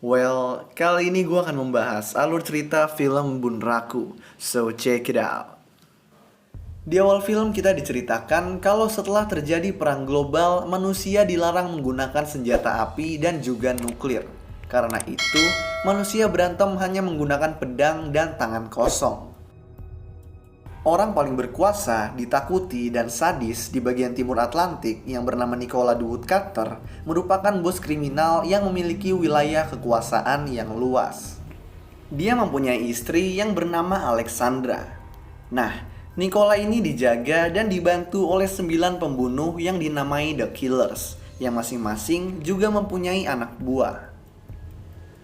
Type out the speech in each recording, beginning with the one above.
Well, kali ini gue akan membahas alur cerita film Bunraku. So check it out. Di awal film kita diceritakan kalau setelah terjadi perang global, manusia dilarang menggunakan senjata api dan juga nuklir. Karena itu, manusia berantem hanya menggunakan pedang dan tangan kosong. Orang paling berkuasa, ditakuti, dan sadis di bagian timur Atlantik yang bernama Nicola Wood Carter merupakan bos kriminal yang memiliki wilayah kekuasaan yang luas. Dia mempunyai istri yang bernama Alexandra. Nah, Nicola ini dijaga dan dibantu oleh 9 pembunuh yang dinamai The Killers, yang masing-masing juga mempunyai anak buah.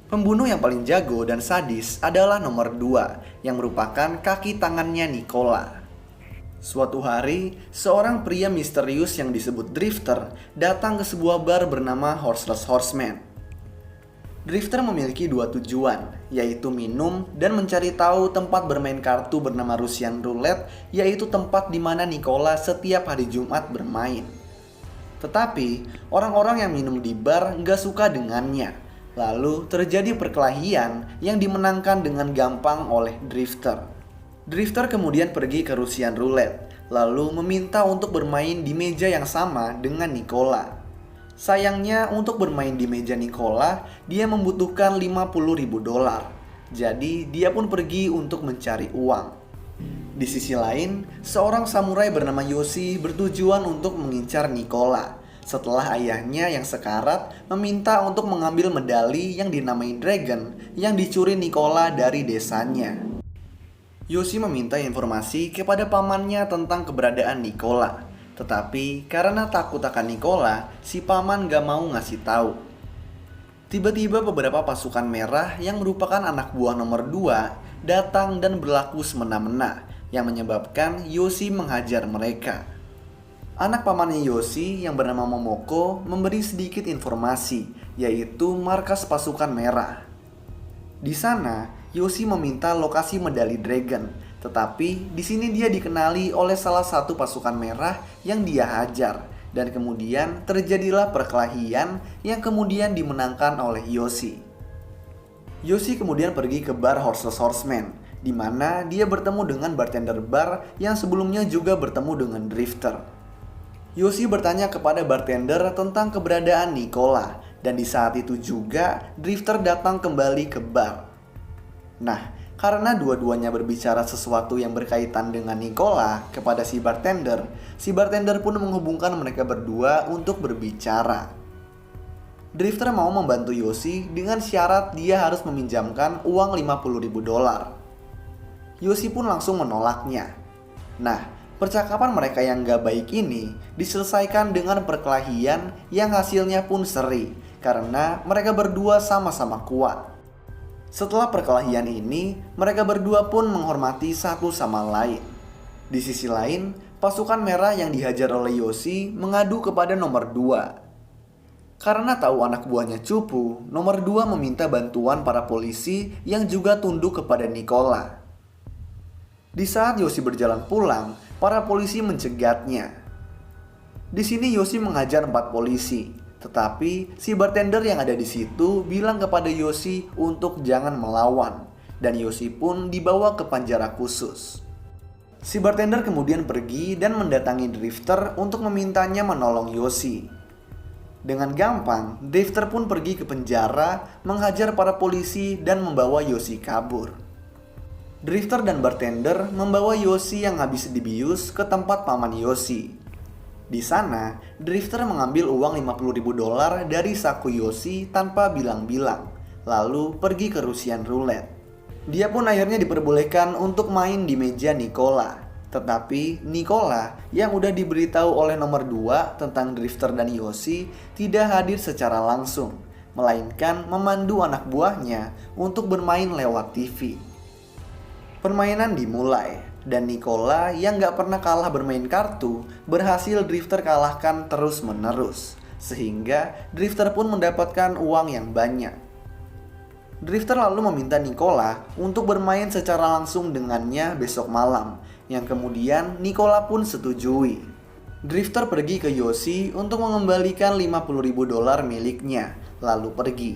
Pembunuh yang paling jago dan sadis adalah nomor 2, yang merupakan kaki tangannya Nicola. Suatu hari, seorang pria misterius yang disebut Drifter datang ke sebuah bar bernama Horseless Horseman. Drifter memiliki 2 tujuan, yaitu minum dan mencari tahu tempat bermain kartu bernama Russian Roulette, yaitu tempat di mana Nicola setiap hari Jumat bermain. Tetapi, orang-orang yang minum di bar nggak suka dengannya. Lalu terjadi perkelahian yang dimenangkan dengan gampang oleh Drifter. Drifter kemudian pergi ke Russian Roulette, lalu meminta untuk bermain di meja yang sama dengan Nicola. Sayangnya untuk bermain di meja Nicola, dia membutuhkan $50.000. Jadi dia pun pergi untuk mencari uang. Di sisi lain, seorang samurai bernama Yoshi bertujuan untuk mengincar Nicola. Setelah ayahnya yang sekarat meminta untuk mengambil medali yang dinamai Dragon yang dicuri Nicola dari desanya. Yoshi meminta informasi kepada pamannya tentang keberadaan Nicola. Tetapi karena takut akan Nicola, si paman gak mau ngasih tahu. Tiba-tiba beberapa pasukan merah yang merupakan anak buah nomor 2 datang dan berlaku semena-mena, yang menyebabkan Yoshi menghajar mereka. Anak pamannya Yoshi yang bernama Momoko memberi sedikit informasi, yaitu markas pasukan merah. Di sana, Yoshi meminta lokasi medali Dragon, tetapi di sini dia dikenali oleh salah satu pasukan merah yang dia hajar, dan kemudian terjadilah perkelahian yang kemudian dimenangkan oleh Yoshi. Yoshi kemudian pergi ke bar Horseless Horseman, di mana dia bertemu dengan bartender bar yang sebelumnya juga bertemu dengan Drifter. Yoshi bertanya kepada bartender tentang keberadaan Nicola, dan di saat itu juga Drifter datang kembali ke bar. Nah, karena dua-duanya berbicara sesuatu yang berkaitan dengan Nicola kepada si bartender pun menghubungkan mereka berdua untuk berbicara. Drifter mau membantu Yoshi dengan syarat dia harus meminjamkan uang $50.000. Yoshi pun langsung menolaknya. Nah, percakapan mereka yang gak baik ini diselesaikan dengan perkelahian yang hasilnya pun seri karena mereka berdua sama-sama kuat. Setelah perkelahian ini, mereka berdua pun menghormati satu sama lain. Di sisi lain, pasukan merah yang dihajar oleh Yoshi mengadu kepada nomor 2. Karena tahu anak buahnya cupu, nomor 2 meminta bantuan para polisi yang juga tunduk kepada Nicola. Di saat Yoshi berjalan pulang, para polisi mencegatnya. Di sini Yoshi menghajar 4 polisi, tetapi si bartender yang ada di situ bilang kepada Yoshi untuk jangan melawan, dan Yoshi pun dibawa ke penjara khusus. Si bartender kemudian pergi dan mendatangi Drifter untuk memintanya menolong Yoshi. Dengan gampang, Drifter pun pergi ke penjara, menghajar para polisi dan membawa Yoshi kabur. Drifter dan bartender membawa Yoshi yang habis dibius ke tempat paman Yoshi. Di sana, Drifter mengambil uang $50.000 dari saku Yoshi tanpa bilang-bilang, lalu pergi ke Russian Roulette. Dia pun akhirnya diperbolehkan untuk main di meja Nicola. Tetapi Nicola yang udah diberitahu oleh nomor 2 tentang Drifter dan Yoshi tidak hadir secara langsung, melainkan memandu anak buahnya untuk bermain lewat TV. Permainan dimulai, dan Nicola yang gak pernah kalah bermain kartu berhasil Drifter kalahkan terus-menerus, sehingga Drifter pun mendapatkan uang yang banyak. Drifter lalu meminta Nicola untuk bermain secara langsung dengannya besok malam, yang kemudian Nicola pun setujui. Drifter pergi ke Yoshi untuk mengembalikan $50.000 miliknya, lalu pergi.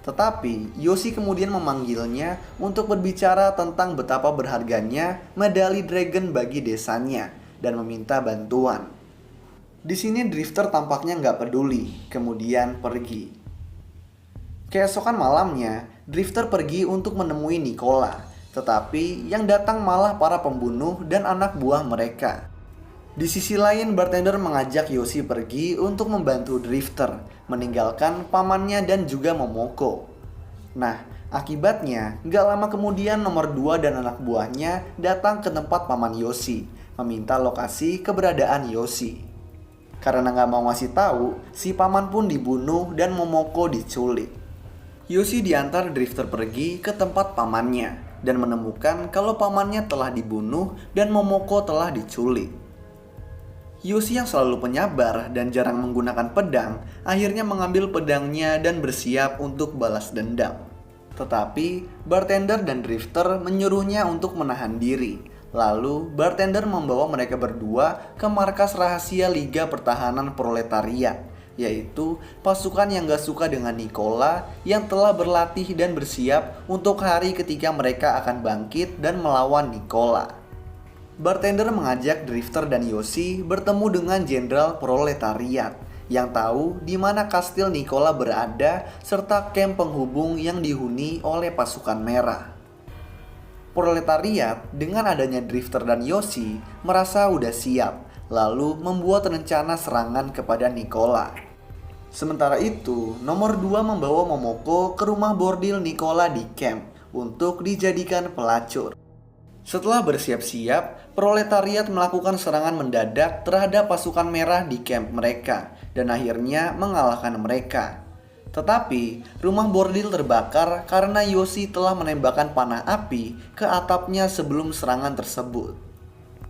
Tetapi Yoshi kemudian memanggilnya untuk berbicara tentang betapa berharganya medali Dragon bagi desanya dan meminta bantuan. Di sini Drifter tampaknya nggak peduli, kemudian pergi. Keesokan malamnya, Drifter pergi untuk menemui Nicola, tetapi yang datang malah para pembunuh dan anak buah mereka. Di sisi lain, bartender mengajak Yoshi pergi untuk membantu Drifter, meninggalkan pamannya dan juga Momoko. Nah, akibatnya, gak lama kemudian nomor 2 dan anak buahnya datang ke tempat paman Yoshi, meminta lokasi keberadaan Yoshi. Karena gak mau ngasih tahu, si paman pun dibunuh dan Momoko diculik. Yoshi diantar Drifter pergi ke tempat pamannya, dan menemukan kalau pamannya telah dibunuh dan Momoko telah diculik. Yoshi yang selalu penyabar dan jarang menggunakan pedang, akhirnya mengambil pedangnya dan bersiap untuk balas dendam. Tetapi, bartender dan Drifter menyuruhnya untuk menahan diri. Lalu, bartender membawa mereka berdua ke markas rahasia Liga Pertahanan Proletariat, yaitu pasukan yang gak suka dengan Nicola yang telah berlatih dan bersiap untuk hari ketika mereka akan bangkit dan melawan Nicola. Bartender mengajak Drifter dan Yoshi bertemu dengan Jenderal Proletariat yang tahu di mana kastil Nicola berada serta kamp penghubung yang dihuni oleh pasukan merah. Proletariat dengan adanya Drifter dan Yoshi merasa udah siap, lalu membuat rencana serangan kepada Nicola. Sementara itu, nomor 2 membawa Momoko ke rumah bordil Nicola di camp untuk dijadikan pelacur. Setelah bersiap-siap, proletariat melakukan serangan mendadak terhadap pasukan merah di camp mereka dan akhirnya mengalahkan mereka. Tetapi, rumah bordil terbakar karena Yoshi telah menembakkan panah api ke atapnya sebelum serangan tersebut.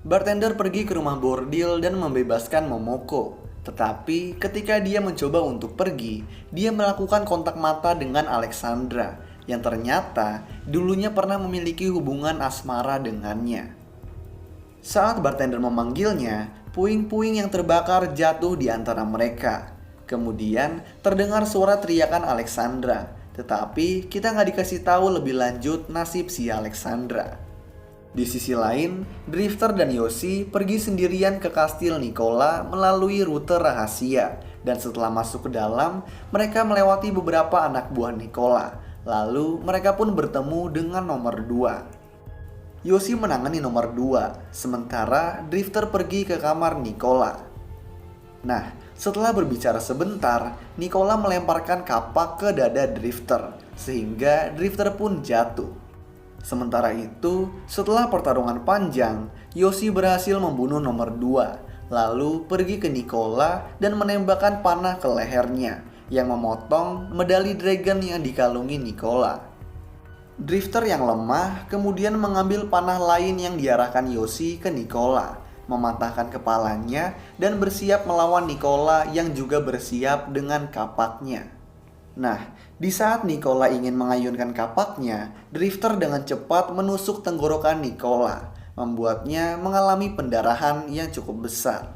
Bartender pergi ke rumah bordil dan membebaskan Momoko. Tetapi, ketika dia mencoba untuk pergi, dia melakukan kontak mata dengan Alexandra yang ternyata dulunya pernah memiliki hubungan asmara dengannya. Saat bartender memanggilnya, puing-puing yang terbakar jatuh di antara mereka. Kemudian terdengar suara teriakan Alexandra, tetapi kita nggak dikasih tahu lebih lanjut nasib si Alexandra. Di sisi lain, Drifter dan Yoshi pergi sendirian ke kastil Nicola melalui rute rahasia, dan setelah masuk ke dalam, mereka melewati beberapa anak buah Nicola. Lalu mereka pun bertemu dengan nomor 2. Yoshi menangani nomor 2, sementara Drifter pergi ke kamar Nicola. Nah, setelah berbicara sebentar, Nicola melemparkan kapak ke dada Drifter, sehingga Drifter pun jatuh. Sementara itu, setelah pertarungan panjang, Yoshi berhasil membunuh nomor 2, lalu pergi ke Nicola dan menembakkan panah ke lehernya yang memotong medali Dragon yang dikalungi Nicola. Drifter yang lemah kemudian mengambil panah lain yang diarahkan Yoshi ke Nicola, mematahkan kepalanya dan bersiap melawan Nicola yang juga bersiap dengan kapaknya. Nah, di saat Nicola ingin mengayunkan kapaknya, Drifter dengan cepat menusuk tenggorokan Nicola, membuatnya mengalami pendarahan yang cukup besar.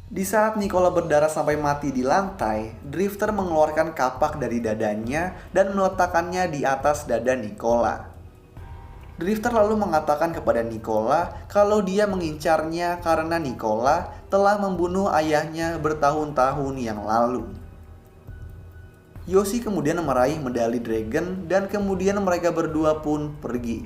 Di saat Nicola berdarah sampai mati di lantai, Drifter mengeluarkan kapak dari dadanya dan meletakkannya di atas dada Nicola. Drifter lalu mengatakan kepada Nicola kalau dia mengincarnya karena Nicola telah membunuh ayahnya bertahun-tahun yang lalu. Yoshi kemudian meraih medali Dragon dan kemudian mereka berdua pun pergi.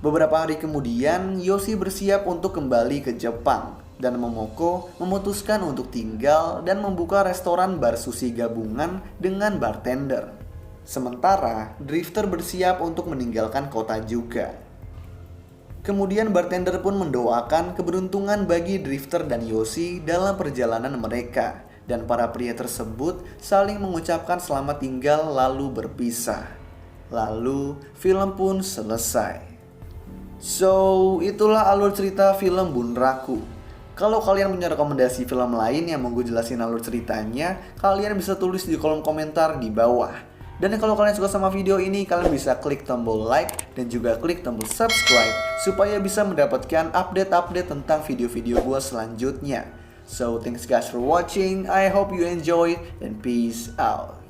Beberapa hari kemudian, Yoshi bersiap untuk kembali ke Jepang. Dan Momoko memutuskan untuk tinggal dan membuka restoran bar sushi gabungan dengan bartender. Sementara Drifter bersiap untuk meninggalkan kota juga. Kemudian bartender pun mendoakan keberuntungan bagi Drifter dan Yoshi dalam perjalanan mereka. Dan para pria tersebut saling mengucapkan selamat tinggal lalu berpisah. Lalu film pun selesai. So, itulah alur cerita film Bunraku. Kalau kalian punya rekomendasi film lain yang mau gue jelasin alur ceritanya, kalian bisa tulis di kolom komentar di bawah. Dan kalau kalian suka sama video ini, kalian bisa klik tombol like dan juga klik tombol subscribe supaya bisa mendapatkan update-update tentang video-video gue selanjutnya. So, thanks guys for watching. I hope you enjoy and peace out.